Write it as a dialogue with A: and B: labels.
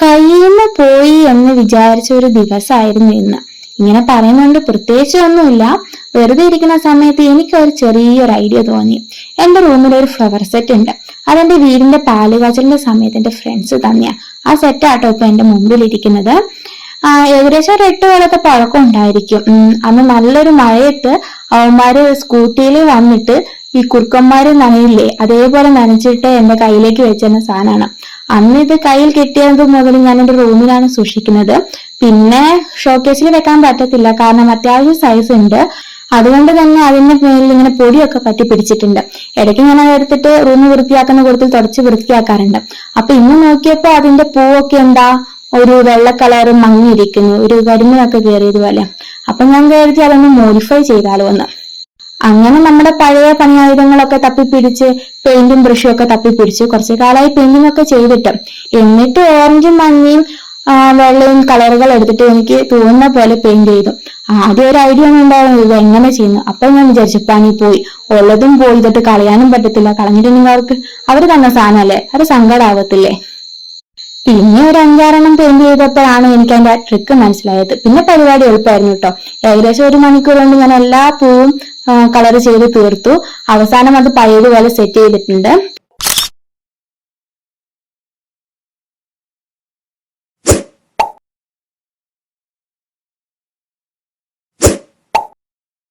A: കയ്യിൽ നിന്ന് പോയി എന്ന് വിചാരിച്ച ഒരു ദിവസമായിരുന്നു ഇന്ന്. ഇങ്ങനെ പറയുന്നുണ്ട് പ്രത്യേകിച്ച് ഒന്നുമില്ല. വെറുതെ ഇരിക്കുന്ന സമയത്ത് എനിക്ക് ഒരു ചെറിയൊരു ഐഡിയ തോന്നി. എന്റെ റൂമിൽ ഒരു ഫ്ലവർ സെറ്റ് ഉണ്ട്. അതെന്റെ വീടിന്റെ പാലുകാച്ചലിന്റെ സമയത്ത് എന്റെ ഫ്രണ്ട്സ് തന്നെയാ. ആ സെറ്റ് ആട്ടോ ഇപ്പൊ എന്റെ മുമ്പിൽ ഇരിക്കുന്നത്. ഏകദേശം ഒരു 8 കൊല്ലത്തെ പഴക്കം ഉണ്ടായിരിക്കും. അന്ന് നല്ലൊരു മഴയത്ത് അവന്മാര് സ്കൂട്ടിയിൽ വന്നിട്ട് ഈ കുറുക്കന്മാര് നനയില്ലേ, അതേപോലെ നനച്ചിട്ട് എന്റെ കയ്യിലേക്ക് വെച്ചിരുന്ന സാധനമാണ്. അന്ന് ഇത് കയ്യിൽ കിട്ടിയത് മുതൽ ഞാൻ എന്റെ റൂമിലാണ് സൂക്ഷിക്കുന്നത്. പിന്നെ ഷോക്കേസിൽ വെക്കാൻ പറ്റത്തില്ല, കാരണം അത്യാവശ്യം സൈസ് ഉണ്ട്. അതുകൊണ്ട് തന്നെ അതിന്റെ മേലിൽ ഇങ്ങനെ പൊടിയൊക്കെ പറ്റി പിടിച്ചിട്ടുണ്ട്. ഇടയ്ക്ക് ഞാൻ അതെടുത്തിട്ട് റൂം വൃത്തിയാക്കുന്ന കൂട്ടത്തിൽ തുടച്ച് വൃത്തിയാക്കാറുണ്ട്. അപ്പൊ ഇന്ന് നോക്കിയപ്പോ അതിന്റെ പൂവൊക്കെ എന്താ ഒരു വെള്ള കളറ് മങ്ങിയിരിക്കുന്നു, ഒരു കരിമണൊക്കെ കയറിയതുപോലെ. അപ്പൊ ഞാൻ കരുതി അതൊന്ന് മോഡിഫൈ ചെയ്താലോ എന്ന്. അങ്ങനെ നമ്മുടെ പഴയ പണിയായുധങ്ങളൊക്കെ തപ്പിപ്പിടിച്ച് പെയിന്റും ബ്രഷും ഒക്കെ തപ്പിപ്പിടിച്ച് കുറച്ചു കാലമായി പെയിന്റിംഗ് ഒക്കെ ചെയ്തിട്ട്, എന്നിട്ട് ഓറഞ്ചും മഞ്ഞയും വെള്ളയും കളറുകൾ എടുത്തിട്ട് എനിക്ക് തോന്നുന്ന പോലെ പെയിന്റ് ചെയ്തു. ആദ്യം ഒരു ഐഡിയ ഒന്നും ഉണ്ടായിരുന്നു ഇത് എങ്ങനെ ചെയ്യുന്നു. അപ്പൊ ഞാൻ വിചാരിച്ചു പണി പോയി, ഉള്ളതും പോയി, ഇതിട്ട് കളയാനും പറ്റത്തില്ല. കളഞ്ഞിട്ടുണ്ടെങ്കിൽ അവര് തന്ന സാധനമല്ലേ, അത് സങ്കടാവത്തില്ലേ. പിന്നെ ഒരു 5-6 പെയിന്റ് ചെയ്തപ്പോഴാണ് എനിക്ക് അതിന്റെ ട്രിക്ക് മനസ്സിലായത്. പിന്നെ പരിപാടി എളുപ്പമായിരുന്നു കേട്ടോ. ഏകദേശം 1 മണിക്കൂർ കൊണ്ട് ഞാൻ എല്ലാ പൂവും കളർ ചെയ്ത് തീർത്തു. അവസാനം അത് പഴയതുപോലെ സെറ്റ് ചെയ്തിട്ടുണ്ട്.